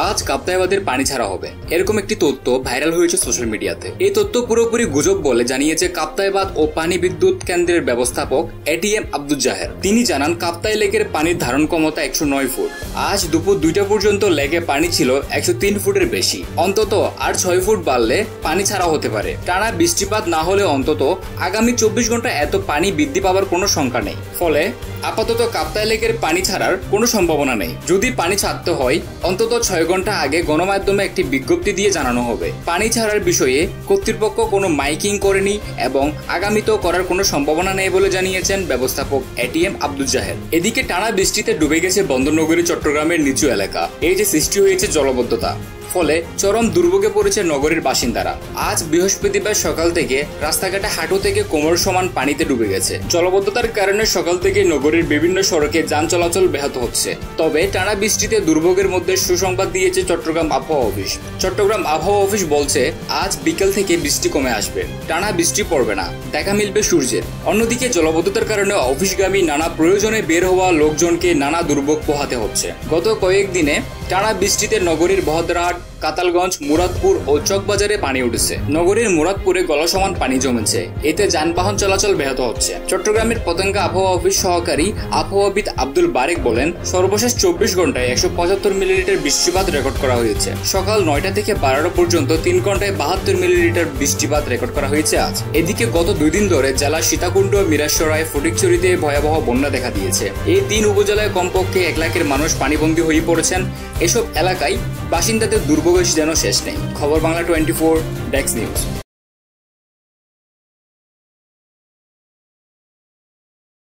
আজ কাপ্তাইবাদের পানি ছাড়া হবে, এরকম একটি তথ্য ভাইরাল হয়েছে সোশ্যাল মিডিয়াতে। এই তথ্য পুরোপুরি গুজব বলে জানিয়েছে কাপ্তাইবাদ ও পানি বিদ্যুৎ কেন্দ্রের ব্যবস্থাপক এটিএম আব্দুল জাহের। তিনি জানান, কাপ্তাই লেকের পানির ধারণ ক্ষমতা 109 ফুট। আজ দুপুর 2টা পর্যন্ত লেকে পানি ছিল 103 ফুটের বেশি। অন্তত আর 6 ফুট বাড়লে পানি ছাড়া হতে পারে। টানা বৃষ্টিপাত না হলে অন্তত আগামী 24 ঘন্টা এত পানি বৃদ্ধি পাওয়ার কোনো সংখ্যা নেই। ফলে আপাতত কাপ্তাই লেকের পানি ছাড়ার কোনো সম্ভাবনা নেই। যদি পানি ছাড়তে হয় অন্তত 6 ঘন্টা আগে গণমাধ্যমে একটি বিজ্ঞপ্তি দিয়ে জানানো হবে। পানি ছাড়ার বিষয়ে কর্তৃপক্ষ কোনো মাইকিং করেনি এবং আগামীতেও করার কোনো সম্ভাবনা নেই বলে জানিয়েছেন ব্যবস্থাপক এটিএম আব্দুল জাহের। এদিকে টানা বৃষ্টিতে ডুবে গেছে বন্দরনগরী চট্টগ্রামের নিচু এলাকা। এই যে সৃষ্টি হয়েছে জলবদ্ধতা, ফলে চরম দুর্ভোগে পড়েছে নগরীর বাসিন্দারা। আজ বৃহস্পতিবার সকাল থেকে রাস্তাঘাটে হাঁটু থেকে কোমর সমান পানিতে ডুবে গেছে। জলবদ্ধতার কারণে সকাল থেকে নগরীর বিভিন্ন সড়কে যান চলাচল ব্যাহত হচ্ছে। তবে টানা বৃষ্টিতে দুর্ভোগের মধ্যে সুসংবাদ দিয়েছে চট্টগ্রাম আবহাওয়া অফিস। চট্টগ্রাম আবহাওয়া অফিস বলছে, আজ বিকেল থেকে বৃষ্টি কমে আসবে, টানা বৃষ্টি পড়বে না, দেখা মিলবে সূর্যের। অন্যদিকে জলবদ্ধতার কারণে অফিসগামী নানা প্রয়োজনে বের হওয়া লোকজনকে নানা দুর্ভোগ পোহাতে হচ্ছে। গত কয়েকদিনে টানা বৃষ্টিতে নগরীর বহদ্রহাট, কাতালগঞ্জ, মুরাদপুর ও চকবাজারে পানি উঠেছে। নগরীর মুরাদপুরে গলাসমান পানি জমেছে, এতে যানবাহন চলাচল ব্যাহত হচ্ছে। চট্টগ্রামের পতেঙ্গা আবহাওয়া অফিস সহকারী আবহাওয়াবিদ আব্দুল বারেক বলেন, সর্বশেষ 24 ঘন্টায় 175 মিলিলিটার বৃষ্টিপাত রেকর্ড করা হয়েছে। সকাল 9টা থেকে 12টা পর্যন্ত 3 ঘন্টায় 72 মিলিলিটার বৃষ্টিপাত রেকর্ড করা হয়েছে আজ। এদিকে গত 2 দিন ধরে জেলার সীতাকুণ্ড, মিরাসরাই, ফটিকছড়িতে ভয়াবহ বন্যা দেখা দিয়েছে। এই 3 উপজেলায় কমপক্ষে 1 লাখের মানুষ পানিবন্দী হয়ে পড়েছেন। এসব এলাকায় বাসিন্দাদের দুর্ভোগের যেন শেষ নেই। খবর বাংলা 24 ডেস্ক নিউজ।